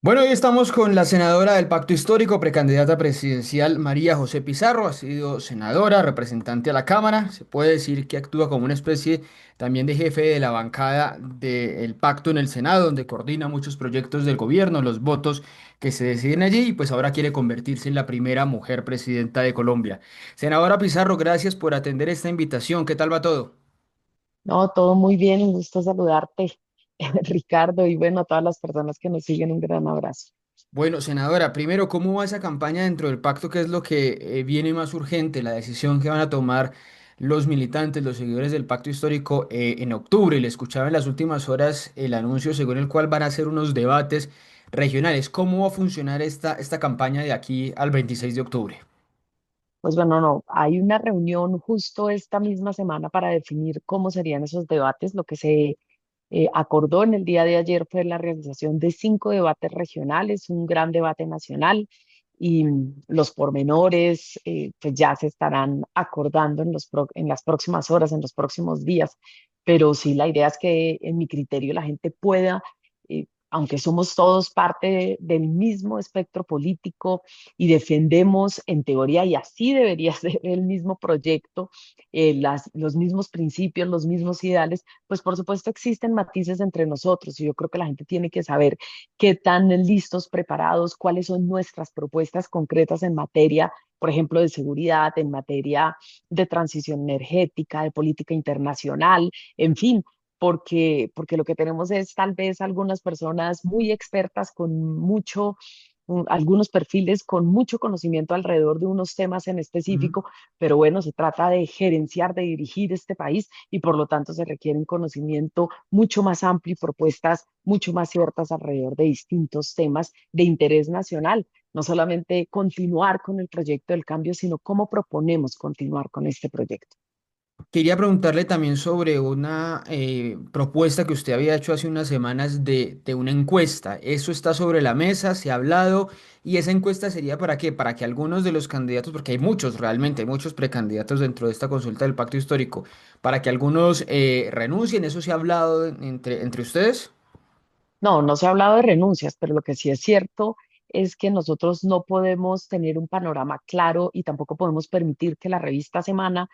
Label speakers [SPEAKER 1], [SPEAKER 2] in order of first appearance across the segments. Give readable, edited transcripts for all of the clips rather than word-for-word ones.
[SPEAKER 1] Bueno, hoy estamos con la senadora del Pacto Histórico, precandidata presidencial María José Pizarro. Ha sido senadora, representante a la Cámara. Se puede decir que actúa como una especie también de jefe de la bancada del Pacto en el Senado, donde coordina muchos proyectos del gobierno, los votos que se deciden allí, y pues ahora quiere convertirse en la primera mujer presidenta de Colombia. Senadora Pizarro, gracias por atender esta invitación. ¿Qué tal va todo?
[SPEAKER 2] No, todo muy bien, un gusto saludarte, Ricardo, y bueno, a todas las personas que nos siguen, un gran abrazo.
[SPEAKER 1] Bueno, senadora, primero, ¿cómo va esa campaña dentro del pacto? ¿Qué es lo que viene más urgente? La decisión que van a tomar los militantes, los seguidores del pacto histórico en octubre. Le escuchaba en las últimas horas el anuncio según el cual van a hacer unos debates regionales. ¿Cómo va a funcionar esta campaña de aquí al 26 de octubre?
[SPEAKER 2] Pues bueno, no, hay una reunión justo esta misma semana para definir cómo serían esos debates. Lo que se acordó en el día de ayer fue la realización de 5 debates regionales, un gran debate nacional y los pormenores pues ya se estarán acordando en en las próximas horas, en los próximos días. Pero sí, la idea es que en mi criterio la gente pueda, aunque somos todos parte del mismo espectro político y defendemos en teoría, y así debería ser el mismo proyecto, los mismos principios, los mismos ideales, pues por supuesto existen matices entre nosotros y yo creo que la gente tiene que saber qué tan listos, preparados, cuáles son nuestras propuestas concretas en materia, por ejemplo, de seguridad, en materia de transición energética, de política internacional, en fin. Porque lo que tenemos es tal vez algunas personas muy expertas con algunos perfiles con mucho conocimiento alrededor de unos temas en específico, pero bueno, se trata de gerenciar, de dirigir este país y por lo tanto se requiere un conocimiento mucho más amplio y propuestas mucho más ciertas alrededor de distintos temas de interés nacional. No solamente continuar con el proyecto del cambio, sino cómo proponemos continuar con este proyecto.
[SPEAKER 1] Quería preguntarle también sobre una propuesta que usted había hecho hace unas semanas de una encuesta. ¿Eso está sobre la mesa? ¿Se ha hablado? ¿Y esa encuesta sería para qué? Para que algunos de los candidatos, porque hay muchos realmente, hay muchos precandidatos dentro de esta consulta del pacto histórico, para que algunos renuncien. ¿Eso se ha hablado entre ustedes?
[SPEAKER 2] No, no se ha hablado de renuncias, pero lo que sí es cierto es que nosotros no podemos tener un panorama claro y tampoco podemos permitir que la revista Semana,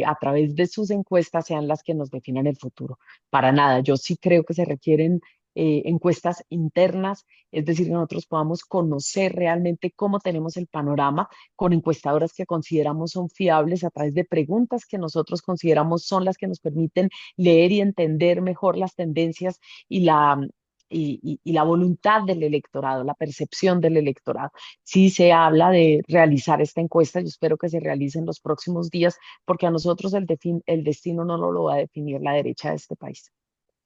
[SPEAKER 2] a través de sus encuestas, sean las que nos definan el futuro. Para nada. Yo sí creo que se requieren encuestas internas, es decir, que nosotros podamos conocer realmente cómo tenemos el panorama con encuestadoras que consideramos son fiables a través de preguntas que nosotros consideramos son las que nos permiten leer y entender mejor las tendencias y y la voluntad del electorado, la percepción del electorado. Sí se habla de realizar esta encuesta, yo espero que se realice en los próximos días, porque a nosotros el destino no lo va a definir la derecha de este país.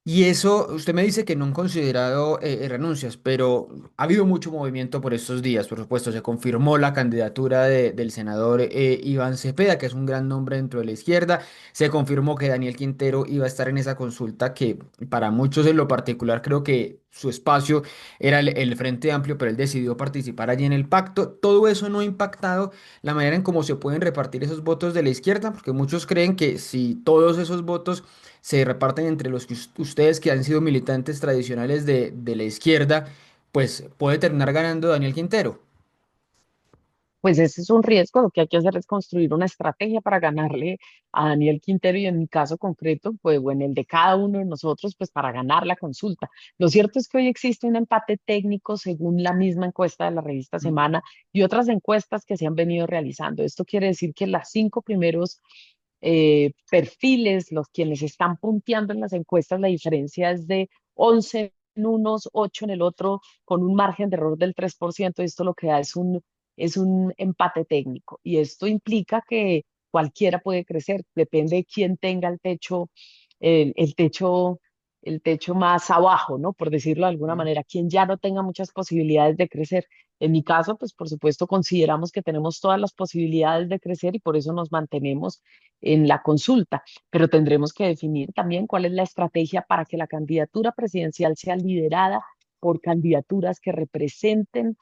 [SPEAKER 1] Y eso, usted me dice que no han considerado renuncias, pero ha habido mucho movimiento por estos días, por supuesto. Se confirmó la candidatura del senador Iván Cepeda, que es un gran nombre dentro de la izquierda. Se confirmó que Daniel Quintero iba a estar en esa consulta, que para muchos en lo particular creo que su espacio era el Frente Amplio, pero él decidió participar allí en el pacto. Todo eso no ha impactado la manera en cómo se pueden repartir esos votos de la izquierda, porque muchos creen que si todos esos votos se reparten entre los que ustedes que han sido militantes tradicionales de la izquierda, pues puede terminar ganando Daniel Quintero.
[SPEAKER 2] Pues ese es un riesgo, lo que hay que hacer es construir una estrategia para ganarle a Daniel Quintero y en mi caso concreto, pues o en el de cada uno de nosotros, pues para ganar la consulta. Lo cierto es que hoy existe un empate técnico según la misma encuesta de la revista
[SPEAKER 1] Mm.
[SPEAKER 2] Semana y otras encuestas que se han venido realizando. Esto quiere decir que las 5 primeros perfiles, los quienes están punteando en las encuestas, la diferencia es de 11 en unos, 8 en el otro, con un margen de error del 3%. Esto lo que da es un empate técnico y esto implica que cualquiera puede crecer, depende de quién tenga el techo, el techo más abajo, ¿no? Por decirlo de alguna manera, quien ya no tenga muchas posibilidades de crecer. En mi caso, pues por supuesto consideramos que tenemos todas las posibilidades de crecer y por eso nos mantenemos en la consulta, pero tendremos que definir también cuál es la estrategia para que la candidatura presidencial sea liderada por candidaturas que representen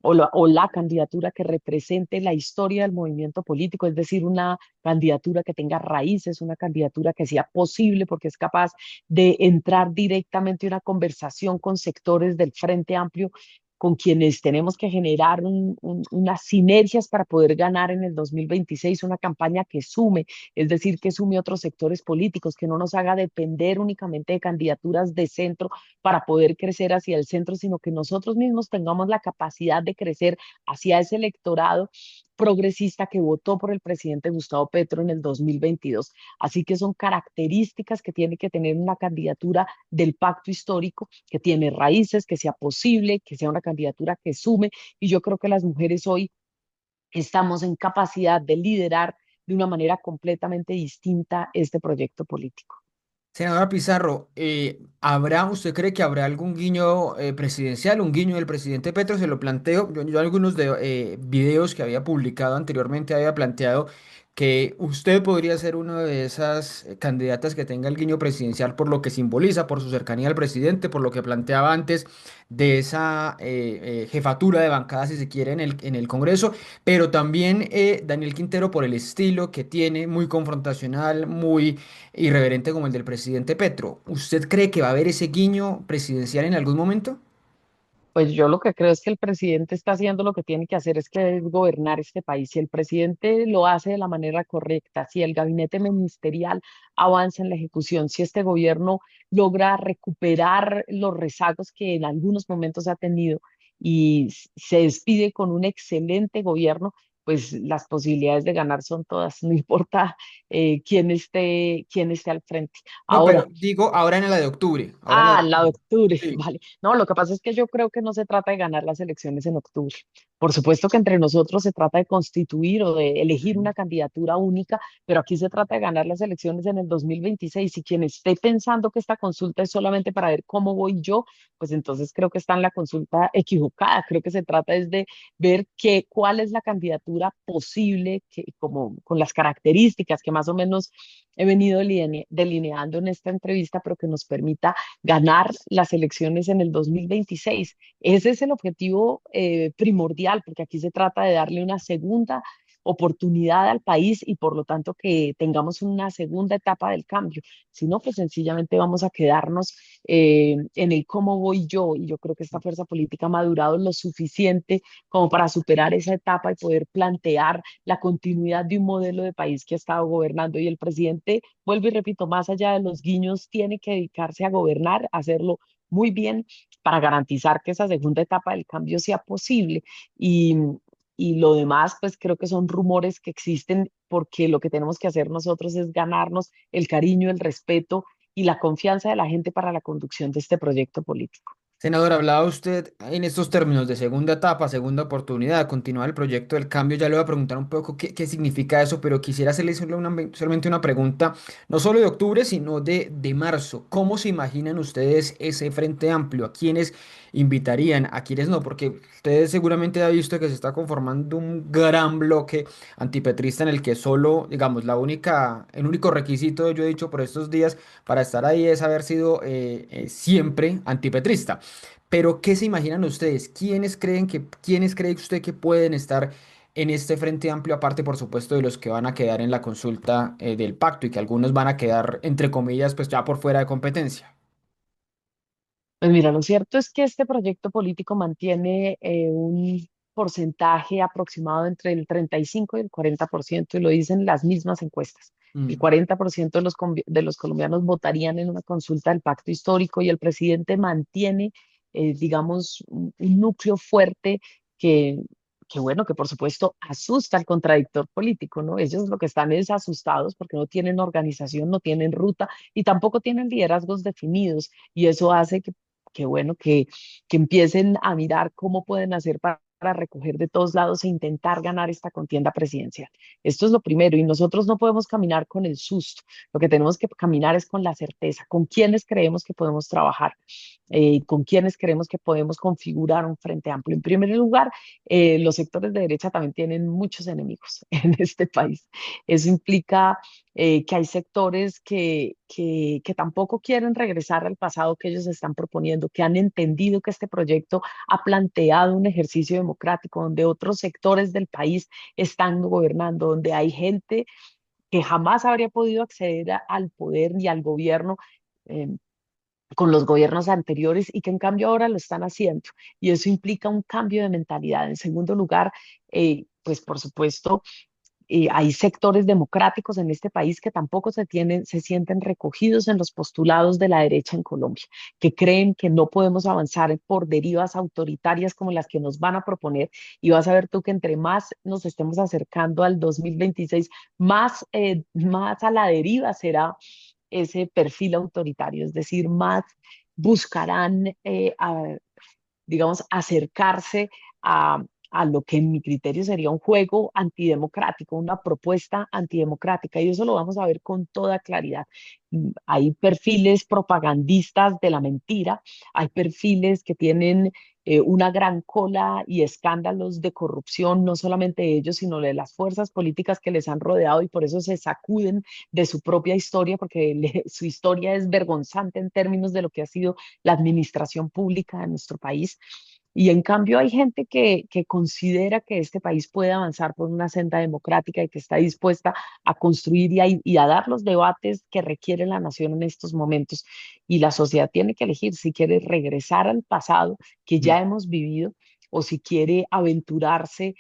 [SPEAKER 2] o la candidatura que represente la historia del movimiento político, es decir, una candidatura que tenga raíces, una candidatura que sea posible porque es capaz de entrar directamente en una conversación con sectores del Frente Amplio con quienes tenemos que generar unas sinergias para poder ganar en el 2026 una campaña que sume, es decir, que sume otros sectores políticos, que no nos haga depender únicamente de candidaturas de centro para poder crecer hacia el centro, sino que nosotros mismos tengamos la capacidad de crecer hacia ese electorado progresista que votó por el presidente Gustavo Petro en el 2022. Así que son características que tiene que tener una candidatura del pacto histórico, que tiene raíces, que sea posible, que sea una candidatura que sume. Y yo creo que las mujeres hoy estamos en capacidad de liderar de una manera completamente distinta este proyecto político.
[SPEAKER 1] Senadora Pizarro, ¿usted cree que habrá algún guiño presidencial, un guiño del presidente Petro? Se lo planteo, yo algunos de videos que había publicado anteriormente había planteado que usted podría ser una de esas candidatas que tenga el guiño presidencial por lo que simboliza, por su cercanía al presidente, por lo que planteaba antes de esa jefatura de bancada, si se quiere, en el Congreso, pero también Daniel Quintero por el estilo que tiene, muy confrontacional, muy irreverente como el del presidente Petro. ¿Usted cree que va a haber ese guiño presidencial en algún momento?
[SPEAKER 2] Pues yo lo que creo es que el presidente está haciendo lo que tiene que hacer, es que es gobernar este país. Si el presidente lo hace de la manera correcta, si el gabinete ministerial avanza en la ejecución, si este gobierno logra recuperar los rezagos que en algunos momentos ha tenido y se despide con un excelente gobierno, pues las posibilidades de ganar son todas, no importa quién esté al frente.
[SPEAKER 1] No, pero
[SPEAKER 2] Ahora,
[SPEAKER 1] digo ahora en la de octubre. Ahora en la de
[SPEAKER 2] ah, la de
[SPEAKER 1] octubre.
[SPEAKER 2] octubre,
[SPEAKER 1] Sí.
[SPEAKER 2] vale. No, lo que pasa es que yo creo que no se trata de ganar las elecciones en octubre. Por supuesto que entre nosotros se trata de constituir o de elegir
[SPEAKER 1] Ujú.
[SPEAKER 2] una candidatura única, pero aquí se trata de ganar las elecciones en el 2026. Y quien esté pensando que esta consulta es solamente para ver cómo voy yo, pues entonces creo que está en la consulta equivocada. Creo que se trata es de ver cuál es la candidatura posible, como con las características que más o menos he venido delineando en esta entrevista, pero que nos permita ganar las elecciones en el 2026. Ese es el objetivo primordial, porque aquí se trata de darle una segunda oportunidad al país y por lo tanto que tengamos una segunda etapa del cambio. Si no, pues sencillamente vamos a quedarnos en el cómo voy yo y yo creo que esta fuerza política ha madurado lo suficiente como para superar esa etapa y poder plantear la continuidad de un modelo de país que ha estado gobernando y el presidente, vuelvo y repito, más allá de los guiños, tiene que dedicarse a gobernar, a hacerlo muy bien para garantizar que esa segunda etapa del cambio sea posible. Y, y lo demás, pues creo que son rumores que existen porque lo que tenemos que hacer nosotros es ganarnos el cariño, el respeto y la confianza de la gente para la conducción de este proyecto político.
[SPEAKER 1] Senador, hablaba usted en estos términos de segunda etapa, segunda oportunidad, continuar el proyecto del cambio. Ya le voy a preguntar un poco qué significa eso, pero quisiera hacerle solamente una pregunta, no solo de octubre, sino de marzo. ¿Cómo se imaginan ustedes ese frente amplio? ¿A quiénes invitarían? ¿A quiénes no? Porque ustedes seguramente han visto que se está conformando un gran bloque antipetrista en el que solo, digamos, el único requisito, yo he dicho por estos días, para estar ahí es haber sido siempre antipetrista. Pero, ¿qué se imaginan ustedes? ¿Quiénes cree usted que pueden estar en este frente amplio, aparte, por supuesto, de los que van a quedar en la consulta del pacto y que algunos van a quedar, entre comillas, pues ya por fuera de competencia?
[SPEAKER 2] Pues mira, lo cierto es que este proyecto político mantiene un porcentaje aproximado entre el 35 y el 40% y lo dicen las mismas encuestas. El
[SPEAKER 1] Mm.
[SPEAKER 2] 40% de los colombianos votarían en una consulta del pacto histórico y el presidente mantiene, digamos, un núcleo fuerte que, que, bueno, que por supuesto asusta al contradictor político, ¿no? Ellos lo que están es asustados porque no tienen organización, no tienen ruta y tampoco tienen liderazgos definidos y eso hace que bueno, que empiecen a mirar cómo pueden hacer para recoger de todos lados e intentar ganar esta contienda presidencial. Esto es lo primero y nosotros no podemos caminar con el susto, lo que tenemos que caminar es con la certeza, con quienes creemos que podemos trabajar, con quienes creemos que podemos configurar un frente amplio. En primer lugar, los sectores de derecha también tienen muchos enemigos en este país. Eso implica que hay sectores que tampoco quieren regresar al pasado que ellos están proponiendo, que han entendido que este proyecto ha planteado un ejercicio democrático donde otros sectores del país están gobernando, donde hay gente que jamás habría podido acceder al poder ni al gobierno. eh, con los gobiernos anteriores y que en cambio ahora lo están haciendo. Y eso implica un cambio de mentalidad. En segundo lugar, pues por supuesto, hay sectores democráticos en este país que tampoco se sienten recogidos en los postulados de la derecha en Colombia, que creen que no podemos avanzar por derivas autoritarias como las que nos van a proponer. Y vas a ver tú que entre más nos estemos acercando al 2026, más a la deriva será ese perfil autoritario, es decir, más buscarán digamos, acercarse a, a lo que en mi criterio sería un juego antidemocrático, una propuesta antidemocrática, y eso lo vamos a ver con toda claridad. Hay perfiles propagandistas de la mentira, hay perfiles que tienen una gran cola y escándalos de corrupción, no solamente de ellos, sino de las fuerzas políticas que les han rodeado y por eso se sacuden de su propia historia, porque su historia es vergonzante en términos de lo que ha sido la administración pública de nuestro país. Y en cambio hay gente que considera que este país puede avanzar por una senda democrática y que está dispuesta a construir y a dar los debates que requiere la nación en estos momentos. Y la sociedad tiene que elegir si quiere regresar al pasado que
[SPEAKER 1] Mm.
[SPEAKER 2] ya hemos vivido o si quiere aventurarse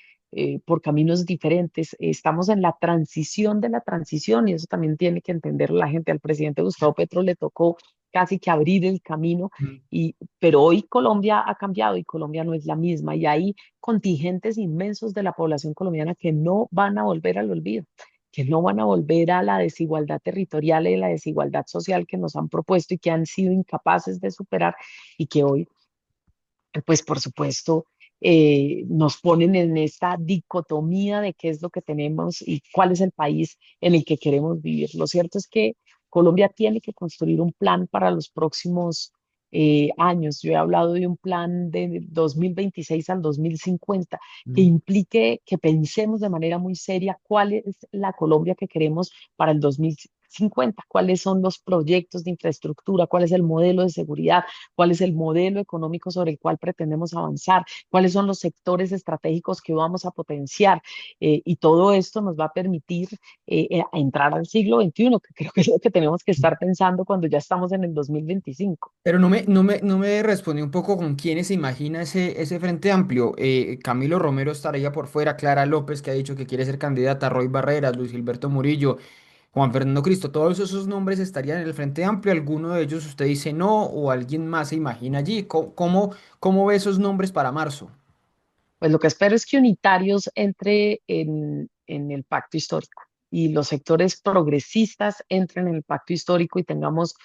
[SPEAKER 2] por caminos diferentes. Estamos en la transición de la transición y eso también tiene que entender la gente. Al presidente Gustavo Petro le tocó casi que abrir el camino,
[SPEAKER 1] Mm.
[SPEAKER 2] pero hoy Colombia ha cambiado y Colombia no es la misma y hay contingentes inmensos de la población colombiana que no van a volver al olvido, que no van a volver a la desigualdad territorial y la desigualdad social que nos han propuesto y que han sido incapaces de superar y que hoy, pues por supuesto, nos ponen en esta dicotomía de qué es lo que tenemos y cuál es el país en el que queremos vivir. Lo cierto es que Colombia tiene que construir un plan para los próximos años. Yo he hablado de un plan de 2026 al 2050 que
[SPEAKER 1] Mm.
[SPEAKER 2] implique que pensemos de manera muy seria cuál es la Colombia que queremos para el 2050, cuáles son los proyectos de infraestructura, cuál es el modelo de seguridad, cuál es el modelo económico sobre el cual pretendemos avanzar, cuáles son los sectores estratégicos que vamos a potenciar. Y todo esto nos va a permitir entrar al siglo XXI, que creo que es lo que tenemos que estar pensando cuando ya estamos en el 2025.
[SPEAKER 1] Pero no me respondió un poco con quiénes se imagina ese Frente Amplio. Camilo Romero estaría por fuera, Clara López, que ha dicho que quiere ser candidata, Roy Barreras, Luis Gilberto Murillo, Juan Fernando Cristo, todos esos nombres estarían en el Frente Amplio. ¿Alguno de ellos usted dice no o alguien más se imagina allí? ¿Cómo ve esos nombres para marzo?
[SPEAKER 2] Pues lo que espero es que Unitarios entre en el pacto histórico y los sectores progresistas entren en el pacto histórico y tengamos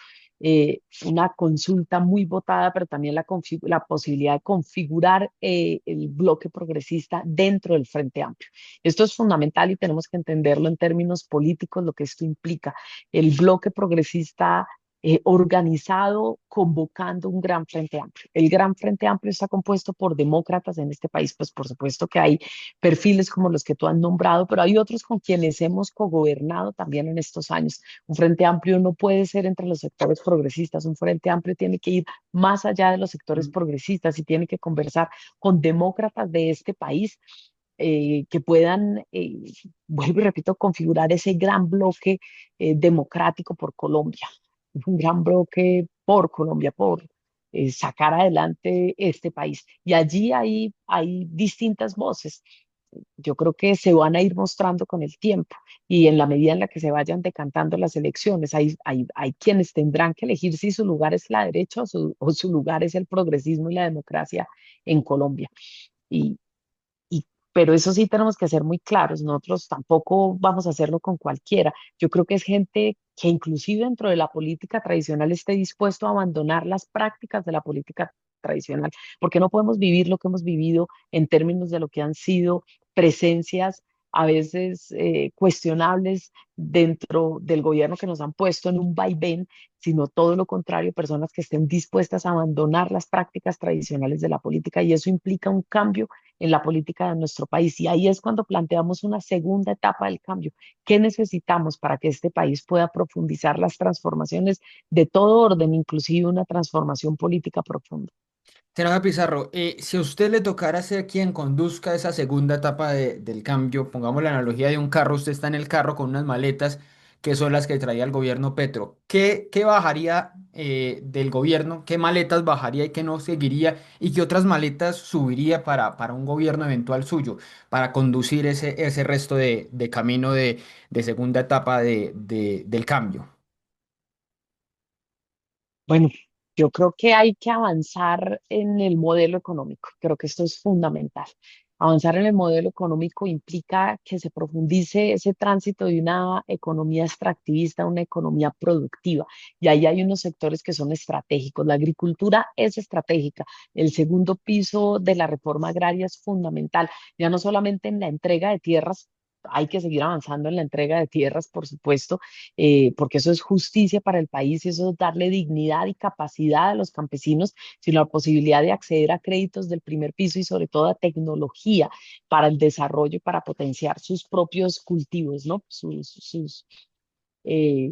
[SPEAKER 2] una consulta muy votada, pero también la posibilidad de configurar el bloque progresista dentro del Frente Amplio. Esto es fundamental y tenemos que entenderlo en términos políticos, lo que esto implica. El bloque progresista organizado, convocando un gran frente amplio. El gran frente amplio está compuesto por demócratas en este país, pues por supuesto que hay perfiles como los que tú has nombrado, pero hay otros con quienes hemos cogobernado también en estos años. Un frente amplio no puede ser entre los sectores progresistas, un frente amplio tiene que ir más allá de los sectores
[SPEAKER 1] Mm.
[SPEAKER 2] progresistas y tiene que conversar con demócratas de este país que puedan, vuelvo y repito, configurar ese gran bloque democrático por Colombia, un gran bloque por Colombia, por sacar adelante este país. Y allí hay distintas voces. Yo creo que se van a ir mostrando con el tiempo y en la medida en la que se vayan decantando las elecciones, hay quienes tendrán que elegir si su lugar es la derecha o su lugar es el progresismo y la democracia en Colombia. Y, pero eso sí tenemos que ser muy claros, nosotros tampoco vamos a hacerlo con cualquiera. Yo creo que es gente que inclusive dentro de la política tradicional esté dispuesto a abandonar las prácticas de la política tradicional, porque no podemos vivir lo que hemos vivido en términos de lo que han sido presencias a veces cuestionables dentro del gobierno que nos han puesto en un vaivén, sino todo lo contrario, personas que estén dispuestas a abandonar las prácticas tradicionales de la política y eso implica un cambio en la política de nuestro país. Y ahí es cuando planteamos una segunda etapa del cambio. ¿Qué necesitamos para que este país pueda profundizar las transformaciones de todo orden, inclusive una transformación política profunda?
[SPEAKER 1] Senador Pizarro, si a usted le tocara ser quien conduzca esa segunda etapa del cambio, pongamos la analogía de un carro, usted está en el carro con unas maletas que son las que traía el gobierno Petro. ¿Qué bajaría del gobierno? ¿Qué maletas bajaría y qué no seguiría? ¿Y qué otras maletas subiría para un gobierno eventual suyo, para conducir ese resto de camino de segunda etapa del cambio?
[SPEAKER 2] Bueno, yo creo que hay que avanzar en el modelo económico. Creo que esto es fundamental. Avanzar en el modelo económico implica que se profundice ese tránsito de una economía extractivista a una economía productiva. Y ahí hay unos sectores que son estratégicos. La agricultura es estratégica. El segundo piso de la reforma agraria es fundamental, ya no solamente en la entrega de tierras. Hay que seguir avanzando en la entrega de tierras, por supuesto, porque eso es justicia para el país y eso es darle dignidad y capacidad a los campesinos, sino la posibilidad de acceder a créditos del primer piso y sobre todo a tecnología para el desarrollo y para potenciar sus propios cultivos, ¿no? eh,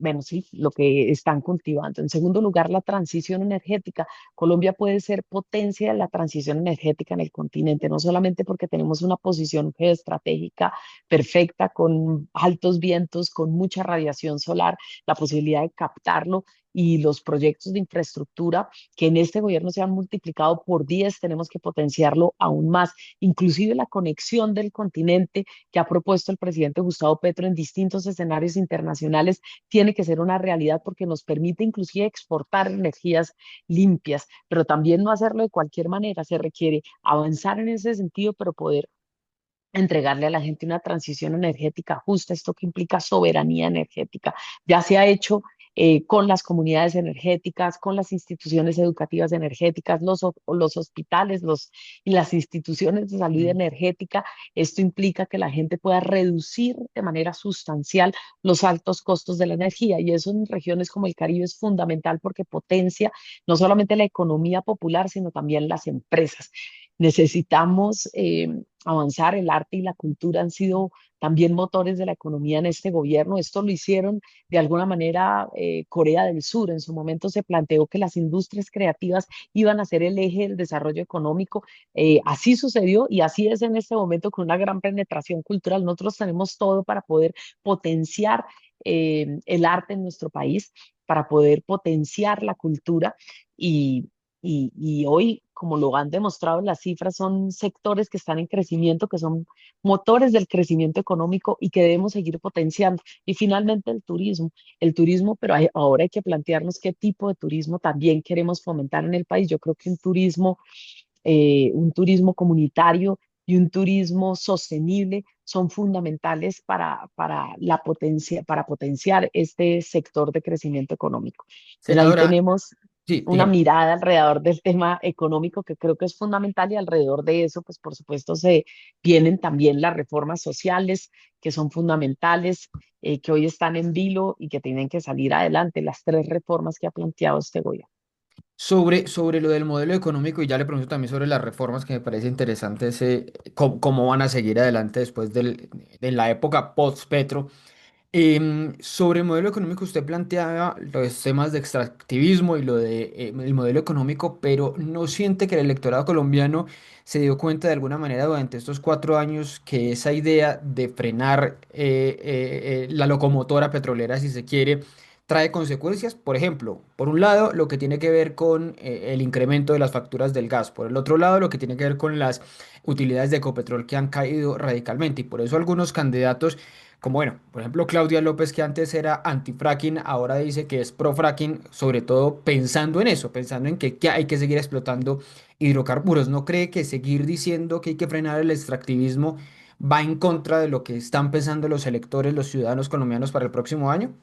[SPEAKER 2] bueno, sí, lo que están cultivando. En segundo lugar, la transición energética. Colombia puede ser potencia de la transición energética en el continente, no solamente porque tenemos una posición geoestratégica perfecta, con altos vientos, con mucha radiación solar, la posibilidad de captarlo y los proyectos de infraestructura que en este gobierno se han multiplicado por 10, tenemos que potenciarlo aún más. Inclusive la conexión del continente que ha propuesto el presidente Gustavo Petro en distintos escenarios internacionales tiene que ser una realidad porque nos permite inclusive exportar energías limpias, pero también no hacerlo de cualquier manera. Se requiere avanzar en ese sentido, pero poder entregarle a la gente una transición energética justa, esto que implica soberanía energética. Ya se ha hecho con las comunidades energéticas, con las instituciones educativas energéticas, los hospitales y las instituciones de salud
[SPEAKER 1] Mm.
[SPEAKER 2] energética. Esto implica que la gente pueda reducir de manera sustancial los altos costos de la energía y eso en regiones como el Caribe es fundamental porque potencia no solamente la economía popular, sino también las empresas. Necesitamos avanzar. El arte y la cultura han sido también motores de la economía en este gobierno. Esto lo hicieron de alguna manera Corea del Sur. En su momento se planteó que las industrias creativas iban a ser el eje del desarrollo económico. Así sucedió y así es en este momento con una gran penetración cultural. Nosotros tenemos todo para poder potenciar el arte en nuestro país, para poder potenciar la cultura y y hoy, como lo han demostrado las cifras, son sectores que están en crecimiento, que son motores del crecimiento económico y que debemos seguir potenciando. Y finalmente el turismo, pero ahora hay que plantearnos qué tipo de turismo también queremos fomentar en el país. Yo creo que un turismo comunitario y un turismo sostenible son fundamentales para potenciar este sector de crecimiento económico. Entonces ahí
[SPEAKER 1] Senadora,
[SPEAKER 2] tenemos
[SPEAKER 1] sí,
[SPEAKER 2] una
[SPEAKER 1] dígame.
[SPEAKER 2] mirada alrededor del tema económico que creo que es fundamental y alrededor de eso, pues por supuesto se vienen también las reformas sociales que son fundamentales, que hoy están en vilo y que tienen que salir adelante, las tres reformas que ha planteado este gobierno.
[SPEAKER 1] Sobre lo del modelo económico, y ya le pregunto también sobre las reformas, que me parece interesante cómo van a seguir adelante después de la época post-Petro. Sobre el modelo económico, usted planteaba los temas de extractivismo y el modelo económico, pero ¿no siente que el electorado colombiano se dio cuenta de alguna manera durante estos 4 años que esa idea de frenar la locomotora petrolera, si se quiere, trae consecuencias? Por ejemplo, por un lado, lo que tiene que ver con el incremento de las facturas del gas; por el otro lado, lo que tiene que ver con las utilidades de Ecopetrol, que han caído radicalmente, y por eso algunos candidatos, como bueno, por ejemplo Claudia López, que antes era anti-fracking, ahora dice que es pro-fracking, sobre todo pensando en eso, pensando en que hay que seguir explotando hidrocarburos. ¿No cree que seguir diciendo que hay que frenar el extractivismo va en contra de lo que están pensando los electores, los ciudadanos colombianos para el próximo año?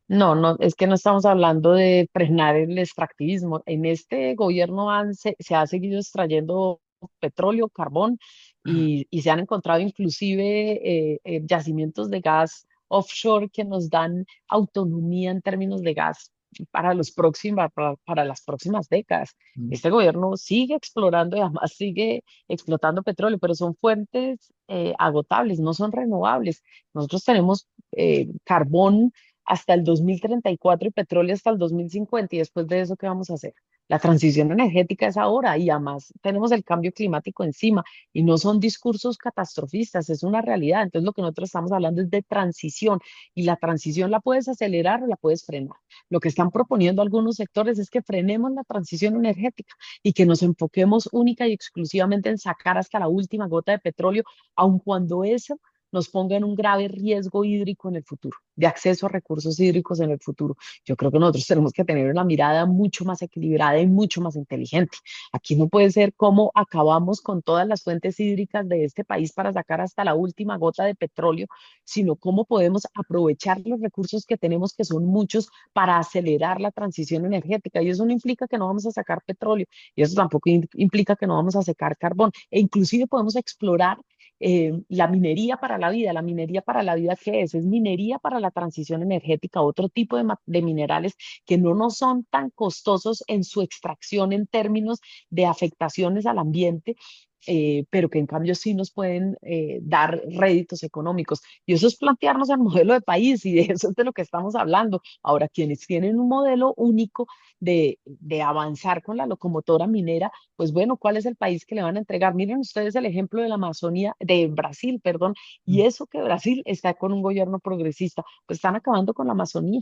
[SPEAKER 2] No, no, es que no estamos hablando de frenar el extractivismo. En este gobierno se ha seguido extrayendo petróleo, carbón y se han encontrado inclusive yacimientos de gas offshore que nos dan autonomía en términos de gas para las próximas décadas.
[SPEAKER 1] Mm.
[SPEAKER 2] Este gobierno sigue explorando y además sigue explotando petróleo, pero son fuentes agotables, no son renovables. Nosotros tenemos carbón hasta el 2034 y petróleo hasta el 2050 y después de eso, ¿qué vamos a hacer? La transición energética es ahora y además tenemos el cambio climático encima y no son discursos catastrofistas, es una realidad. Entonces lo que nosotros estamos hablando es de transición y la transición la puedes acelerar o la puedes frenar. Lo que están proponiendo algunos sectores es que frenemos la transición energética y que nos enfoquemos única y exclusivamente en sacar hasta la última gota de petróleo, aun cuando eso nos ponga en un grave riesgo hídrico en el futuro, de acceso a recursos hídricos en el futuro. Yo creo que nosotros tenemos que tener una mirada mucho más equilibrada y mucho más inteligente. Aquí no puede ser cómo acabamos con todas las fuentes hídricas de este país para sacar hasta la última gota de petróleo, sino cómo podemos aprovechar los recursos que tenemos, que son muchos, para acelerar la transición energética. Y eso no implica que no vamos a sacar petróleo, y eso tampoco implica que no vamos a sacar carbón. E inclusive podemos explorar la minería para la vida. ¿La minería para la vida qué es? Es minería para la transición energética, otro tipo de minerales que no nos son tan costosos en su extracción en términos de afectaciones al ambiente, pero que en cambio sí nos pueden dar réditos económicos. Y eso es plantearnos el modelo de país y de eso es de lo que estamos hablando. Ahora, quienes tienen un modelo único de avanzar con la locomotora minera, pues bueno, ¿cuál es el país que le van a entregar? Miren ustedes el ejemplo de la Amazonía, de Brasil, perdón, y eso que Brasil está con un gobierno progresista, pues están acabando con la Amazonía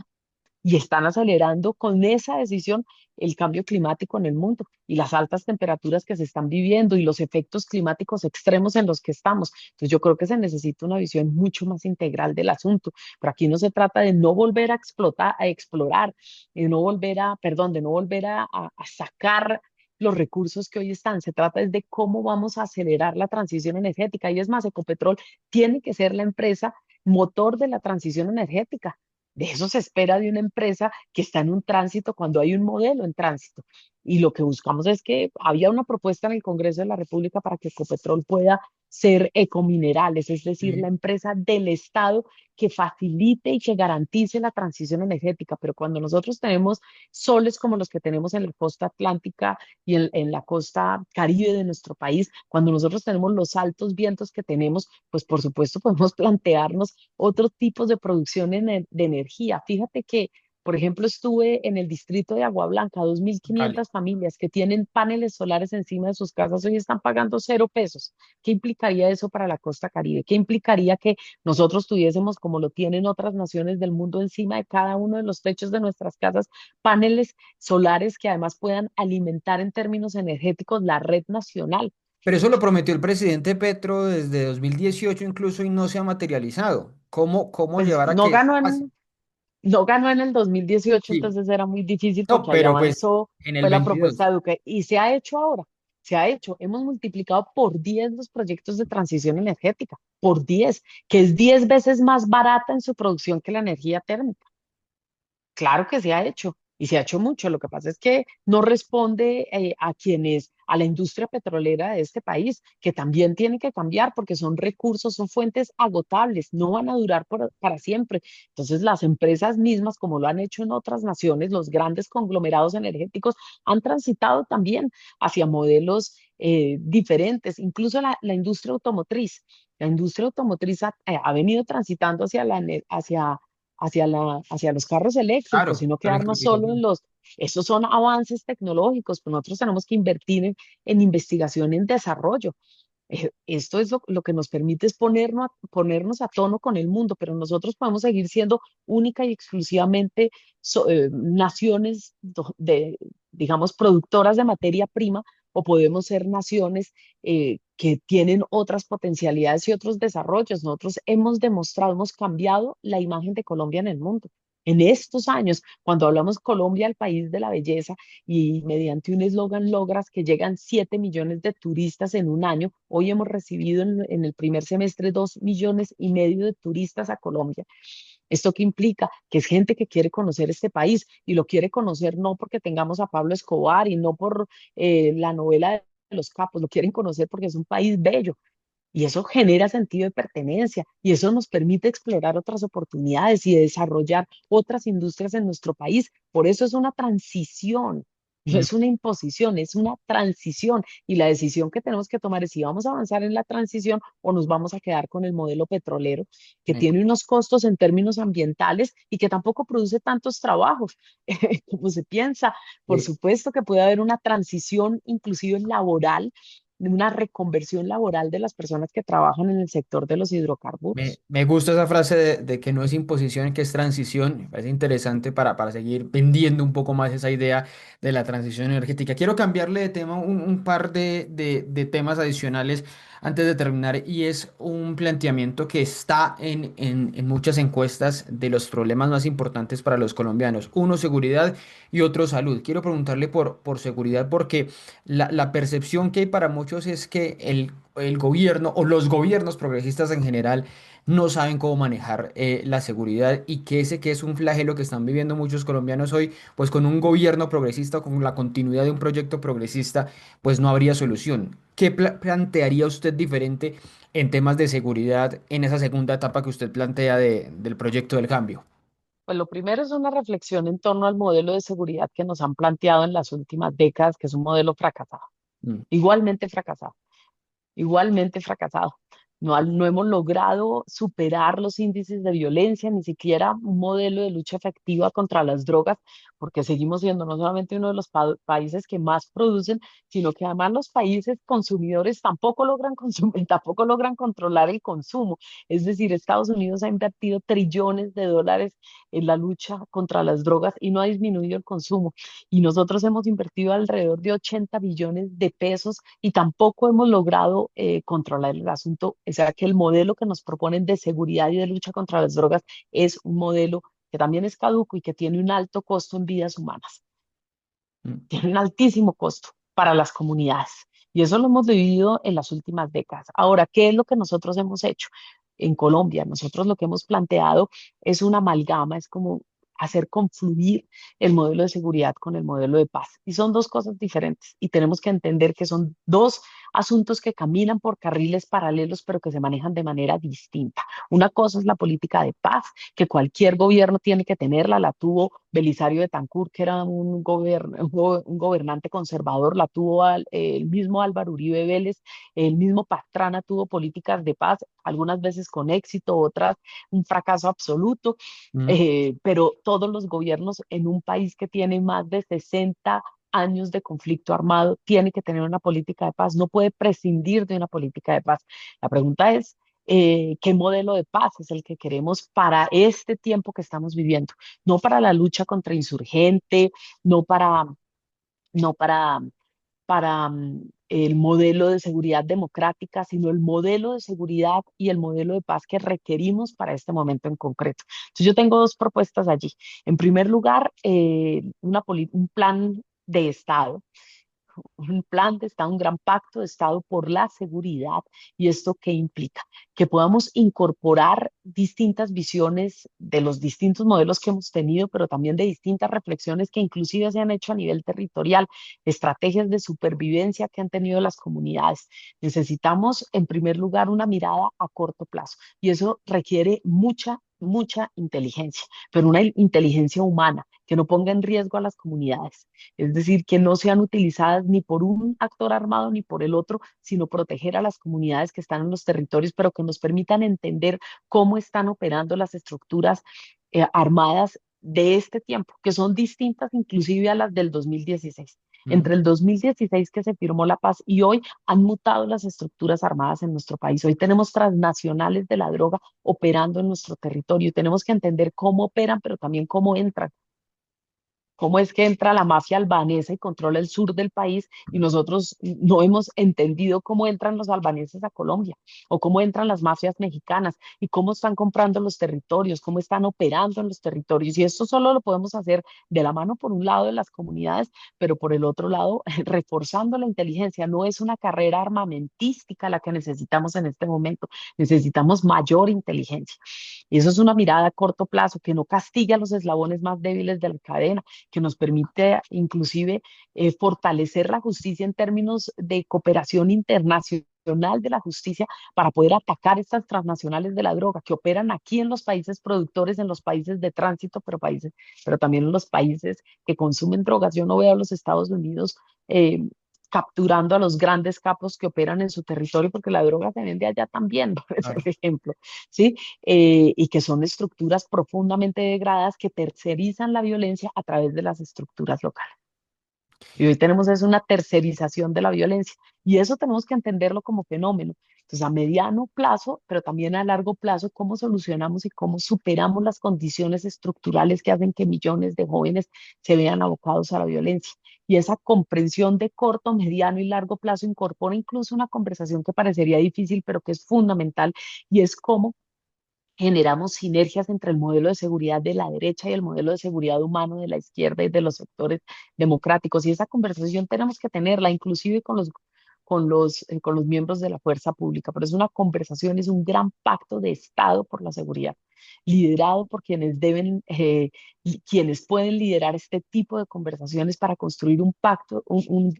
[SPEAKER 2] y están acelerando con esa decisión el cambio climático en el mundo y las altas temperaturas que se están viviendo y los efectos climáticos extremos en los que estamos. Entonces yo creo que se necesita una visión mucho más integral del asunto, pero aquí no se trata de no volver a explotar, a explorar, de no volver a, perdón, de no volver a sacar los recursos que hoy están. Se trata es de cómo vamos a acelerar la transición energética. Y es más, Ecopetrol tiene que ser la empresa motor de la transición energética. De eso se espera de una empresa que está en un tránsito cuando hay un modelo en tránsito. Y lo que buscamos es que había una propuesta en el Congreso de la República para que Ecopetrol pueda ser Ecominerales, es decir, la
[SPEAKER 1] Sí.
[SPEAKER 2] empresa del Estado que facilite y que garantice la transición energética. Pero cuando nosotros tenemos soles como los que tenemos en la costa atlántica y en la costa caribe de nuestro país, cuando nosotros tenemos los altos vientos que tenemos, pues por supuesto podemos plantearnos otros tipos de producción de energía. Fíjate que, por ejemplo, estuve en el distrito de Agua Blanca,
[SPEAKER 1] Vale.
[SPEAKER 2] 2.500 familias que tienen paneles solares encima de sus casas hoy están pagando 0 pesos. ¿Qué implicaría eso para la costa Caribe? ¿Qué implicaría que nosotros tuviésemos, como lo tienen otras naciones del mundo, encima de cada uno de los techos de nuestras casas, paneles solares que además puedan alimentar en términos energéticos la red nacional?
[SPEAKER 1] Pero eso lo prometió el presidente Petro desde 2018 incluso y no se ha materializado. ¿Cómo
[SPEAKER 2] Pues
[SPEAKER 1] llevar a que eso pase?
[SPEAKER 2] no ganó en el 2018,
[SPEAKER 1] Sí.
[SPEAKER 2] entonces era muy difícil
[SPEAKER 1] No,
[SPEAKER 2] porque ahí
[SPEAKER 1] pero pues
[SPEAKER 2] avanzó,
[SPEAKER 1] en el
[SPEAKER 2] fue la propuesta
[SPEAKER 1] 22.
[SPEAKER 2] de Duque y se ha hecho ahora, se ha hecho. Hemos multiplicado por 10 los proyectos de transición energética, por 10, que es 10 veces más barata en su producción que la energía térmica. Claro que se ha hecho y se ha hecho mucho. Lo que pasa es que no responde a la industria petrolera de este país, que también tiene que cambiar porque son recursos, son fuentes agotables, no van a durar para siempre. Entonces, las empresas mismas, como lo han hecho en otras naciones, los grandes conglomerados energéticos han transitado también hacia modelos diferentes, incluso la industria automotriz. La industria automotriz ha venido transitando hacia los carros eléctricos y
[SPEAKER 1] Claro,
[SPEAKER 2] no
[SPEAKER 1] la
[SPEAKER 2] quedarnos solo en
[SPEAKER 1] electrificación.
[SPEAKER 2] los, esos son avances tecnológicos, pero nosotros tenemos que invertir en investigación, en desarrollo. Esto es lo que nos permite es ponernos a tono con el mundo, pero nosotros podemos seguir siendo única y exclusivamente naciones digamos, productoras de materia prima, o podemos ser naciones que tienen otras potencialidades y otros desarrollos. Nosotros hemos demostrado, hemos cambiado la imagen de Colombia en el mundo. En estos años, cuando hablamos Colombia, el país de la belleza, y mediante un eslogan logras que llegan 7 millones de turistas en un año. Hoy hemos recibido en el primer semestre 2,5 millones de turistas a Colombia. ¿Esto qué implica? Que es gente que quiere conocer este país y lo quiere conocer no porque tengamos a Pablo Escobar y no por la novela de los capos, lo quieren conocer porque es un país bello, Y eso genera sentido de pertenencia y eso nos permite explorar otras oportunidades y desarrollar otras industrias en nuestro país. Por eso es una transición, no
[SPEAKER 1] Mm,
[SPEAKER 2] es una imposición, es una transición. Y la decisión que tenemos que tomar es si vamos a avanzar en la transición o nos vamos a quedar con el modelo petrolero, que
[SPEAKER 1] me,
[SPEAKER 2] tiene unos costos en términos ambientales y que tampoco produce tantos trabajos como se piensa. Por
[SPEAKER 1] eh,
[SPEAKER 2] supuesto que puede haber una transición inclusive laboral, una reconversión laboral de las personas que trabajan en el sector de los hidrocarburos.
[SPEAKER 1] me gusta esa frase de que no es imposición, que es transición. Me parece interesante para seguir vendiendo un poco más esa idea de la transición energética. Quiero cambiarle de tema un par de temas adicionales antes de terminar y es un planteamiento que está en muchas encuestas de los problemas más importantes para los colombianos. Uno, seguridad y otro, salud. Quiero preguntarle por seguridad porque la percepción que hay para muchos es que el gobierno o los gobiernos progresistas en general no saben cómo manejar la seguridad y que ese que es un flagelo que están viviendo muchos colombianos hoy, pues con un gobierno progresista, con la continuidad de un proyecto progresista, pues no habría solución. ¿Qué plantearía usted diferente en temas de seguridad en esa segunda etapa que usted plantea del proyecto del cambio?
[SPEAKER 2] Pues lo primero es una reflexión en torno al modelo de seguridad que nos han planteado en las últimas décadas, que es un modelo fracasado,
[SPEAKER 1] Mm,
[SPEAKER 2] igualmente fracasado. Igualmente fracasado. No hemos logrado superar los índices de violencia, ni siquiera un modelo de lucha efectiva contra las drogas, porque seguimos siendo no solamente uno de los países que más producen, sino que además los países consumidores tampoco logran consumir, tampoco logran controlar el consumo. Es decir, Estados Unidos ha invertido trillones de dólares en la lucha contra las drogas y no ha disminuido el consumo. Y nosotros hemos invertido alrededor de 80 billones de pesos y tampoco hemos logrado controlar el asunto. O sea que el modelo que nos proponen de seguridad y de lucha contra las drogas es un modelo que también es caduco y que tiene un alto costo en vidas humanas,
[SPEAKER 1] mm,
[SPEAKER 2] tiene un altísimo costo para las comunidades. Y eso lo hemos vivido en las últimas décadas. Ahora, ¿qué es lo que nosotros hemos hecho en Colombia? Nosotros lo que hemos planteado es una amalgama, es como hacer confluir el modelo de seguridad con el modelo de paz. Y son dos cosas diferentes y tenemos que entender que son dos asuntos que caminan por carriles paralelos, pero que se manejan de manera distinta. Una cosa es la política de paz, que cualquier gobierno tiene que tenerla, la tuvo Belisario de Tancur, que era un gobernante conservador, la tuvo el mismo Álvaro Uribe Vélez, el mismo Pastrana tuvo políticas de paz, algunas veces con éxito, otras un fracaso absoluto,
[SPEAKER 1] mm,
[SPEAKER 2] pero todos los gobiernos en un país que tiene más de 60 años de conflicto armado tiene que tener una política de paz, no puede prescindir de una política de paz. La pregunta es, ¿qué modelo de paz es el que queremos para este tiempo que estamos viviendo? No para la lucha contra insurgente, no para, no para, el modelo de seguridad democrática, sino el modelo de seguridad y el modelo de paz que requerimos para este momento en concreto. Entonces yo tengo dos propuestas allí. En primer lugar, un plan de Estado, un plan de Estado, un gran pacto de Estado por la seguridad. ¿Y esto qué implica? Que podamos incorporar distintas visiones de los distintos modelos que hemos tenido, pero también de distintas reflexiones que inclusive se han hecho a nivel territorial, estrategias de supervivencia que han tenido las comunidades. Necesitamos, en primer lugar, una mirada a corto plazo y eso requiere mucha inteligencia, pero una inteligencia humana que no ponga en riesgo a las comunidades, es decir, que no sean utilizadas ni por un actor armado ni por el otro, sino proteger a las comunidades que están en los territorios, pero que nos permitan entender cómo están operando las estructuras armadas de este tiempo, que son distintas inclusive a las del 2016.
[SPEAKER 1] mm.
[SPEAKER 2] Entre el 2016 que se firmó la paz y hoy han mutado las estructuras armadas en nuestro país. Hoy tenemos transnacionales de la droga operando en nuestro territorio. Tenemos que entender cómo operan, pero también cómo entran. ¿Cómo es que entra la mafia albanesa y controla el sur del país y nosotros no hemos entendido cómo entran los albaneses a Colombia o cómo entran las mafias mexicanas y cómo están comprando los territorios, cómo están operando en los territorios? Y esto solo lo podemos hacer de la mano, por un lado, de las comunidades, pero por el otro lado, reforzando la inteligencia. No es una carrera armamentística la que necesitamos en este momento, necesitamos mayor inteligencia. Y eso es una mirada a corto plazo que no castiga a los eslabones más débiles de la cadena, que nos permite inclusive fortalecer la justicia en términos de cooperación internacional de la justicia para poder atacar estas transnacionales de la droga que operan aquí en los países productores, en los países de tránsito, pero también en los países que consumen drogas. Yo no veo a los Estados Unidos eh, capturando a los grandes capos que operan en su territorio, porque la droga se vende allá también, por ese
[SPEAKER 1] Claro.
[SPEAKER 2] ejemplo, ¿sí? Y que son estructuras profundamente degradadas que tercerizan la violencia a través de las estructuras locales. Y hoy tenemos es una tercerización de la violencia y eso tenemos que entenderlo como fenómeno. Entonces, a mediano plazo, pero también a largo plazo, cómo solucionamos y cómo superamos las condiciones estructurales que hacen que millones de jóvenes se vean abocados a la violencia. Y esa comprensión de corto, mediano y largo plazo incorpora incluso una conversación que parecería difícil, pero que es fundamental, y es cómo generamos sinergias entre el modelo de seguridad de la derecha y el modelo de seguridad humano de la izquierda y de los sectores democráticos. Y esa conversación tenemos que tenerla, inclusive con los miembros de la fuerza pública. Pero es una conversación, es un gran pacto de Estado por la seguridad, liderado por quienes quienes pueden liderar este tipo de conversaciones para construir un pacto, un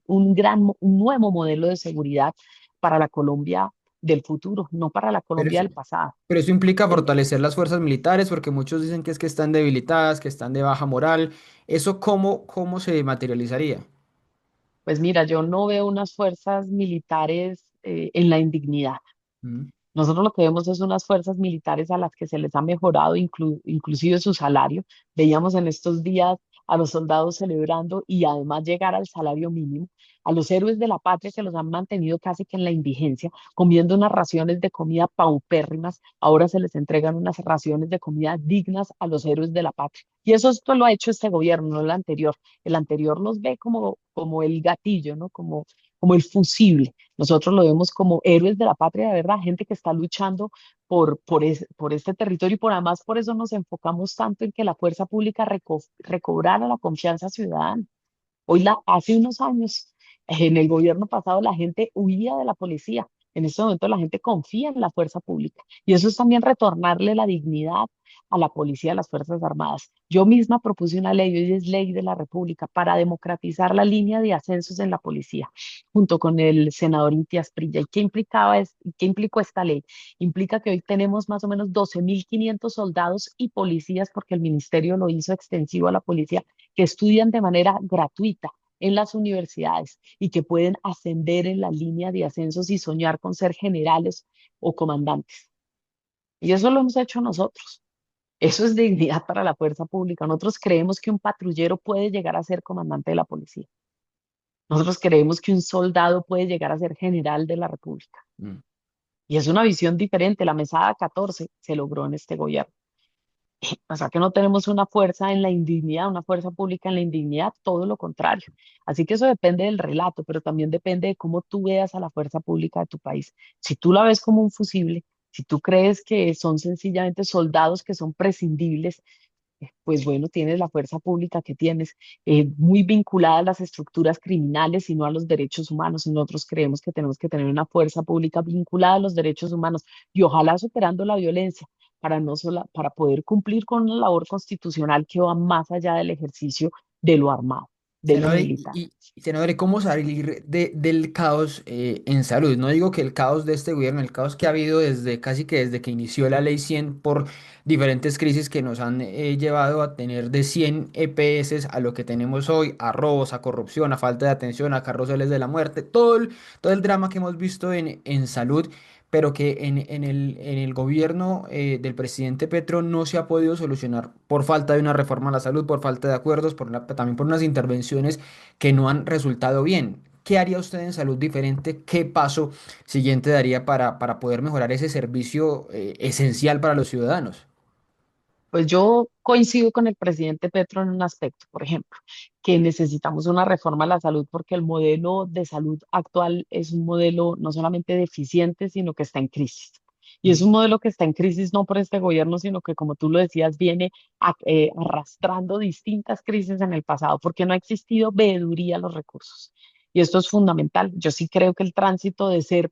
[SPEAKER 2] nuevo modelo de seguridad para la Colombia del futuro, no para la
[SPEAKER 1] Pero
[SPEAKER 2] Colombia
[SPEAKER 1] eso,
[SPEAKER 2] del pasado.
[SPEAKER 1] pero eso implica
[SPEAKER 2] En-
[SPEAKER 1] fortalecer las fuerzas militares, porque muchos dicen que es que están debilitadas, que están de baja moral. ¿Eso cómo se materializaría?
[SPEAKER 2] Pues mira, yo no veo unas fuerzas militares en la indignidad.
[SPEAKER 1] Mm.
[SPEAKER 2] Nosotros lo que vemos es unas fuerzas militares a las que se les ha mejorado inclusive su salario. Veíamos en estos días a los soldados celebrando y además llegar al salario mínimo, a los héroes de la patria que los han mantenido casi que en la indigencia, comiendo unas raciones de comida paupérrimas. Ahora se les entregan unas raciones de comida dignas a los héroes de la patria. Y eso esto lo ha hecho este gobierno, no el anterior. El anterior los ve como el gatillo, ¿no? Como el fusible. Nosotros lo vemos como héroes de la patria, de verdad, gente que está luchando por este territorio y por además por eso nos enfocamos tanto en que la fuerza pública recobrara la confianza ciudadana. Hace unos años, en el gobierno pasado, la gente huía de la policía. En este momento la gente confía en la fuerza pública. Y eso es también retornarle la dignidad a la policía, a las Fuerzas Armadas. Yo misma propuse una ley, hoy es ley de la República, para democratizar la línea de ascensos en la policía, junto con el senador Inti Asprilla. ¿Y qué implicó esta ley? Implica que hoy tenemos más o menos 12.500 soldados y policías, porque el ministerio lo hizo extensivo a la policía, que estudian de manera gratuita en las universidades y que pueden ascender en la línea de ascensos y soñar con ser generales o comandantes. Y eso lo hemos hecho nosotros. Eso es dignidad para la fuerza pública. Nosotros creemos que un patrullero puede llegar a ser comandante de la policía. Nosotros creemos que un soldado puede llegar a ser general de la República.
[SPEAKER 1] Mm.
[SPEAKER 2] Y es una visión diferente. La mesada 14 se logró en este gobierno. O sea que no tenemos una fuerza en la indignidad, una fuerza pública en la indignidad, todo lo contrario. Así que eso depende del relato, pero también depende de cómo tú veas a la fuerza pública de tu país. Si tú la ves como un fusible, si tú crees que son sencillamente soldados que son prescindibles, pues bueno, tienes la fuerza pública que tienes, muy vinculada a las estructuras criminales y no a los derechos humanos. Y nosotros creemos que tenemos que tener una fuerza pública vinculada a los derechos humanos y ojalá superando la violencia para poder cumplir con una labor constitucional que va más allá del ejercicio de lo armado, de lo
[SPEAKER 1] Senador,
[SPEAKER 2] militar.
[SPEAKER 1] senador, ¿y cómo salir del caos en salud? No digo que el caos de este gobierno, el caos que ha habido desde casi que desde que inició la ley 100 por diferentes crisis que nos han llevado a tener de 100 EPS a lo que tenemos hoy, a robos, a corrupción, a falta de atención, a carruseles de la muerte, todo el drama que hemos visto en salud, pero que en el gobierno del presidente Petro no se ha podido solucionar por falta de una reforma a la salud, por falta de acuerdos, también por unas intervenciones que no han resultado bien. ¿Qué haría usted en salud diferente? ¿Qué paso siguiente daría para poder mejorar ese servicio esencial para los ciudadanos?
[SPEAKER 2] Pues yo coincido con el presidente Petro en un aspecto, por ejemplo, que necesitamos una reforma a la salud porque el modelo de salud actual es un modelo no solamente deficiente, sino que está en crisis. Y es
[SPEAKER 1] Mm.
[SPEAKER 2] un modelo que está en crisis no por este gobierno, sino que, como tú lo decías, viene arrastrando distintas crisis en el pasado, porque no ha existido veeduría a los recursos. Y esto es fundamental. Yo sí creo que el tránsito de ser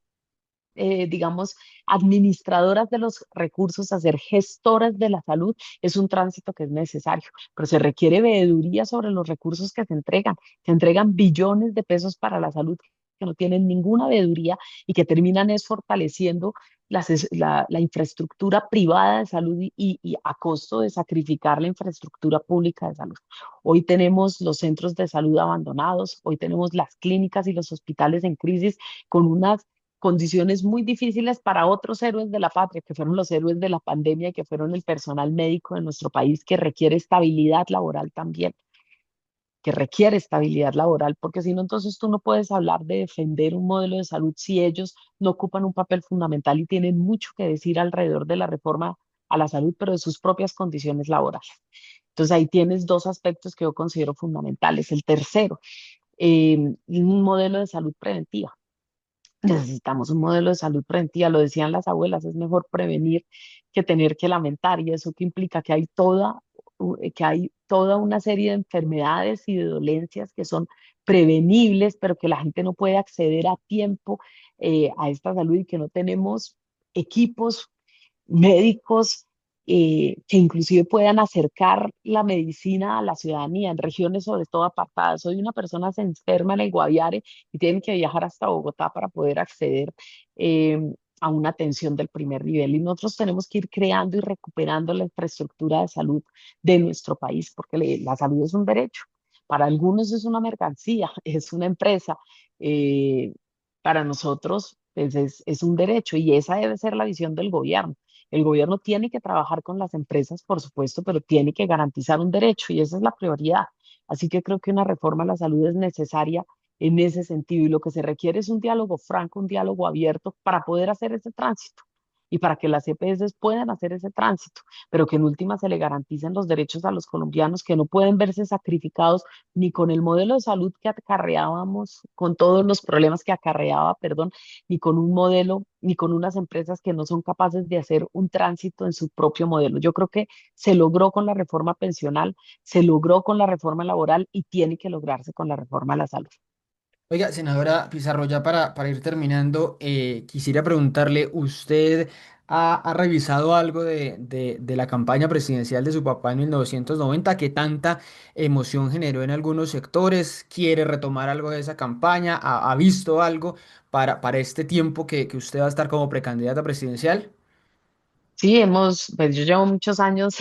[SPEAKER 2] digamos, administradoras de los recursos a ser gestoras de la salud, es un tránsito que es necesario, pero se requiere veeduría sobre los recursos que se entregan. Se entregan billones de pesos para la salud que no tienen ninguna veeduría y que terminan es fortaleciendo la infraestructura privada de salud y a costo de sacrificar la infraestructura pública de salud. Hoy tenemos los centros de salud abandonados, hoy tenemos las clínicas y los hospitales en crisis con unas condiciones muy difíciles para otros héroes de la patria, que fueron los héroes de la pandemia y que fueron el personal médico de nuestro país, que requiere estabilidad laboral también, que requiere estabilidad laboral, porque si no, entonces tú no puedes hablar de defender un modelo de salud si ellos no ocupan un papel fundamental y tienen mucho que decir alrededor de la reforma a la salud, pero de sus propias condiciones laborales. Entonces ahí tienes dos aspectos que yo considero fundamentales. El tercero, un modelo de salud preventiva. Necesitamos un modelo de salud preventiva, lo decían las abuelas, es mejor prevenir que tener que lamentar, y eso que implica que que hay toda una serie de enfermedades y de dolencias que son prevenibles, pero que la gente no puede acceder a tiempo a esta salud y que no tenemos equipos médicos que inclusive puedan acercar la medicina a la ciudadanía en regiones sobre todo apartadas. Hoy una persona se enferma en el Guaviare y tiene que viajar hasta Bogotá para poder acceder eh, a una atención del primer nivel. Y nosotros tenemos que ir creando y recuperando la infraestructura de salud de nuestro país, porque la salud es un derecho. Para algunos es una mercancía, es una empresa. eh, para nosotros pues es un derecho y esa debe ser la visión del gobierno. El gobierno tiene que trabajar con las empresas, por supuesto, pero tiene que garantizar un derecho y esa es la prioridad. Así que creo que una reforma a la salud es necesaria en ese sentido y lo que se requiere es un diálogo franco, un diálogo abierto para poder hacer ese tránsito y para que las EPS puedan hacer ese tránsito, pero que en última se le garanticen los derechos a los colombianos que no pueden verse sacrificados ni con el modelo de salud que acarreábamos, con todos los problemas que acarreaba, perdón, ni con un modelo, ni con unas empresas que no son capaces de hacer un tránsito en su propio modelo. Yo creo que se logró con la reforma pensional, se logró con la reforma laboral y tiene que lograrse con la reforma a la salud.
[SPEAKER 1] Oiga, senadora Pizarro, ya para ir terminando, quisiera preguntarle, ¿usted ha revisado algo de la campaña presidencial de su papá en 1990? ¿Qué tanta emoción generó en algunos sectores? ¿Quiere retomar algo de esa campaña? ¿Ha visto algo para este tiempo que usted va a estar como precandidata presidencial?
[SPEAKER 2] Sí, pues yo llevo muchos años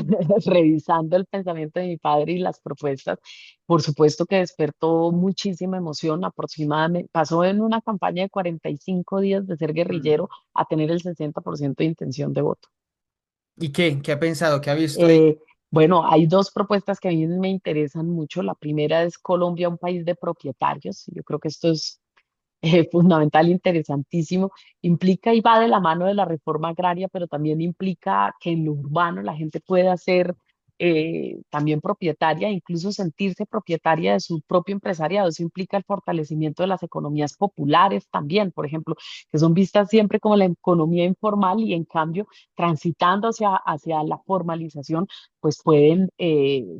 [SPEAKER 2] revisando el pensamiento de mi padre y las propuestas. Por supuesto que despertó muchísima emoción. Aproximadamente, pasó en una campaña de 45 días de ser guerrillero
[SPEAKER 1] Mm.
[SPEAKER 2] a tener el 60% de intención de voto.
[SPEAKER 1] ¿Y qué? ¿Qué ha pensado? ¿Qué ha visto ahí?
[SPEAKER 2] Eh, bueno, hay dos propuestas que a mí me interesan mucho. La primera es Colombia, un país de propietarios. Yo creo que esto es fundamental, interesantísimo. Implica y va de la mano de la reforma agraria, pero también implica que en lo urbano la gente pueda ser también propietaria, incluso sentirse propietaria de su propio empresariado. Eso implica el fortalecimiento de las economías populares también, por ejemplo, que son vistas siempre como la economía informal y en cambio transitando hacia la formalización, pues pueden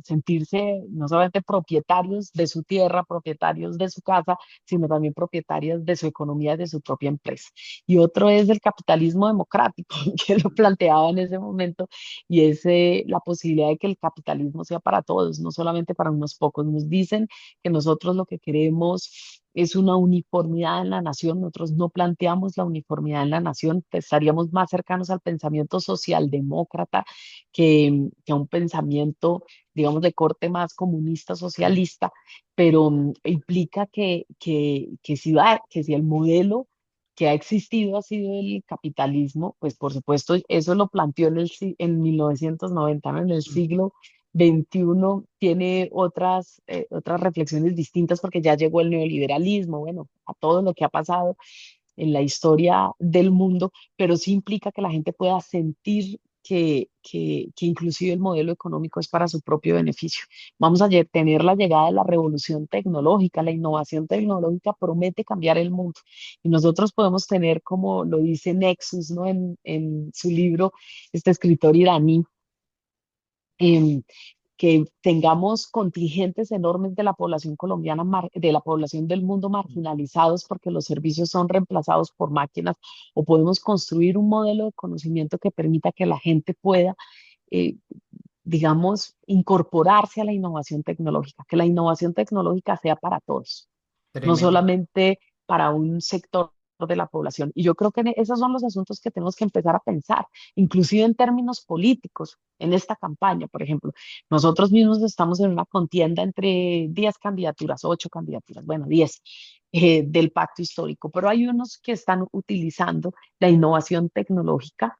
[SPEAKER 2] sentirse no solamente propietarios de su tierra, propietarios de su casa, sino también propietarias de su economía, de su propia empresa. Y otro es el capitalismo democrático, que lo planteaba en ese momento, y es la posibilidad de que el capitalismo sea para todos, no solamente para unos pocos. Nos dicen que nosotros lo que queremos es una uniformidad en la nación, nosotros no planteamos la uniformidad en la nación, estaríamos más cercanos al pensamiento socialdemócrata que a un pensamiento, digamos, de corte más comunista, socialista, pero implica que si el modelo que ha existido ha sido el capitalismo, pues por supuesto eso lo planteó en 1990, ¿no? En el
[SPEAKER 1] Mm.
[SPEAKER 2] siglo XXI tiene otras reflexiones distintas porque ya llegó el neoliberalismo, bueno, a todo lo que ha pasado en la historia del mundo, pero sí implica que la gente pueda sentir que inclusive el modelo económico es para su propio beneficio. Vamos a tener la llegada de la revolución tecnológica, la innovación tecnológica promete cambiar el mundo y nosotros podemos tener, como lo dice Nexus, ¿no? En su libro, este escritor iraní, em, que tengamos contingentes enormes de la población colombiana, de la población del mundo marginalizados porque los servicios son reemplazados por máquinas, o podemos construir un modelo de conocimiento que permita que la gente pueda, eh, digamos, incorporarse a la innovación tecnológica, que la innovación tecnológica sea para todos, no
[SPEAKER 1] Tremendo.
[SPEAKER 2] solamente para un sector de la población. Y yo creo que esos son los asuntos que tenemos que empezar a pensar, inclusive en términos políticos, en esta campaña, por ejemplo. Nosotros mismos estamos en una contienda entre 10 candidaturas, 8 candidaturas, bueno, 10 del pacto histórico, pero hay unos que están utilizando la innovación tecnológica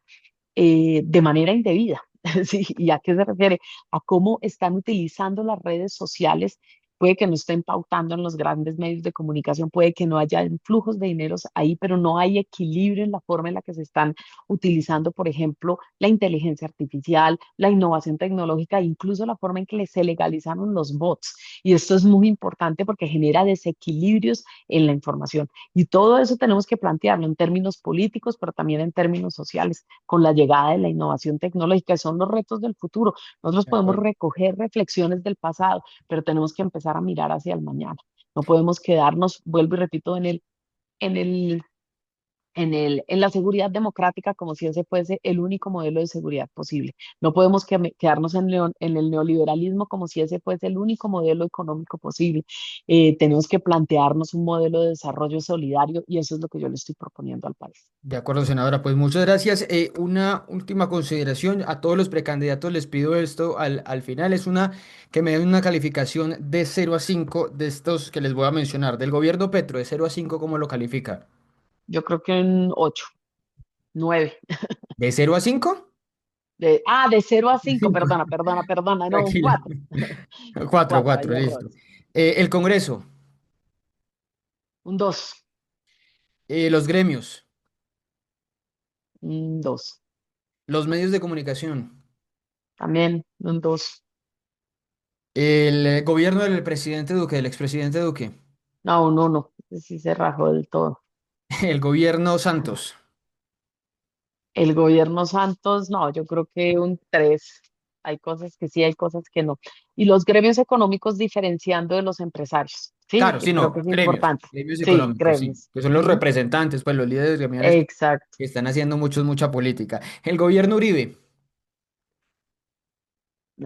[SPEAKER 2] de manera indebida. ¿Sí? ¿Y a qué se refiere? A cómo están utilizando las redes sociales. Puede que no estén pautando en los grandes medios de comunicación, puede que no haya flujos de dineros ahí, pero no hay equilibrio en la forma en la que se están utilizando, por ejemplo, la inteligencia artificial, la innovación tecnológica, incluso la forma en que se legalizaron los bots. Y esto es muy importante porque genera desequilibrios en la información. Y todo eso tenemos que plantearlo en términos políticos, pero también en términos sociales con la llegada de la innovación tecnológica. Son los retos del futuro. Nosotros
[SPEAKER 1] De
[SPEAKER 2] podemos
[SPEAKER 1] acuerdo.
[SPEAKER 2] recoger reflexiones del pasado, pero tenemos que empezar a mirar hacia el mañana. No podemos quedarnos, vuelvo y repito, en el, en la seguridad democrática como si ese fuese el único modelo de seguridad posible. No podemos quedarnos en el neoliberalismo como si ese fuese el único modelo económico posible. Tenemos que plantearnos un modelo de desarrollo solidario y eso es lo que yo le estoy proponiendo al país.
[SPEAKER 1] De acuerdo, senadora. Pues muchas gracias. Una última consideración. A todos los precandidatos les pido esto al final. Es una que me den una calificación de 0 a 5 de estos que les voy a mencionar. Del gobierno Petro, de 0 a 5, ¿cómo lo califica?
[SPEAKER 2] Yo creo que un 8, 9.
[SPEAKER 1] ¿De 0 a 5?
[SPEAKER 2] De 0 a 5,
[SPEAKER 1] 5.
[SPEAKER 2] perdona, no, un
[SPEAKER 1] Tranquila.
[SPEAKER 2] 4.
[SPEAKER 1] Cuatro,
[SPEAKER 2] 4, hay
[SPEAKER 1] cuatro, listo.
[SPEAKER 2] errores.
[SPEAKER 1] El Congreso,
[SPEAKER 2] Un 2,
[SPEAKER 1] los gremios,
[SPEAKER 2] un 2.
[SPEAKER 1] los medios de comunicación,
[SPEAKER 2] También un 2.
[SPEAKER 1] el gobierno del presidente Duque, del expresidente Duque,
[SPEAKER 2] No, un 1. Sí se rajó del todo.
[SPEAKER 1] el gobierno Santos.
[SPEAKER 2] El gobierno Santos, no, yo creo que un 3. Hay cosas que sí, hay cosas que no. Y los gremios económicos diferenciando de los empresarios, ¿sí?
[SPEAKER 1] Claro,
[SPEAKER 2] Que
[SPEAKER 1] sí,
[SPEAKER 2] creo que
[SPEAKER 1] no,
[SPEAKER 2] es
[SPEAKER 1] gremios,
[SPEAKER 2] importante.
[SPEAKER 1] gremios
[SPEAKER 2] Sí,
[SPEAKER 1] económicos, sí,
[SPEAKER 2] gremios.
[SPEAKER 1] que son los
[SPEAKER 2] Ujú.
[SPEAKER 1] representantes, pues los líderes gremiales
[SPEAKER 2] Exacto.
[SPEAKER 1] que están haciendo mucha política. El gobierno Uribe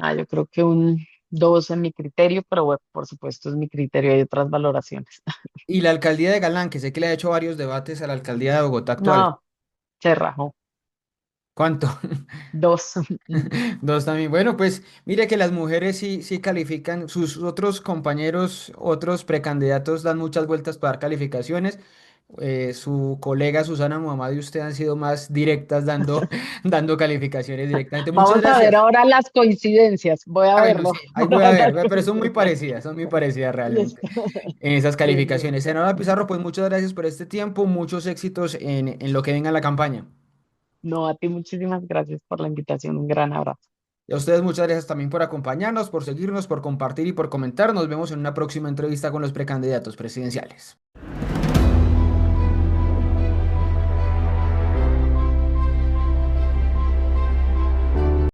[SPEAKER 2] Ah, yo creo que un 2 en mi criterio, pero bueno, por supuesto es mi criterio, hay otras valoraciones.
[SPEAKER 1] y la alcaldía de Galán, que sé que le ha hecho varios debates a la alcaldía de Bogotá actual.
[SPEAKER 2] No, se rajó.
[SPEAKER 1] ¿Cuánto?
[SPEAKER 2] 2.
[SPEAKER 1] Dos también. Bueno, pues mire que las mujeres sí califican, sus otros compañeros, otros precandidatos dan muchas vueltas para dar calificaciones. Su colega Susana Muhammad y usted han sido más directas dando calificaciones directamente. Muchas
[SPEAKER 2] Vamos a ver
[SPEAKER 1] gracias.
[SPEAKER 2] ahora las coincidencias. Voy a
[SPEAKER 1] Ah, bueno,
[SPEAKER 2] verlo
[SPEAKER 1] sí, ahí voy
[SPEAKER 2] para
[SPEAKER 1] a
[SPEAKER 2] dar
[SPEAKER 1] ver, pero
[SPEAKER 2] coincidencias.
[SPEAKER 1] son muy parecidas realmente
[SPEAKER 2] Listo.
[SPEAKER 1] en esas
[SPEAKER 2] Bien, bien.
[SPEAKER 1] calificaciones. Senadora Pizarro, pues muchas gracias por este tiempo, muchos éxitos en lo que venga en la campaña.
[SPEAKER 2] No, a ti muchísimas gracias por la invitación. Un gran abrazo.
[SPEAKER 1] Y a ustedes muchas gracias también por acompañarnos, por seguirnos, por compartir y por comentar. Nos vemos en una próxima entrevista con los precandidatos presidenciales.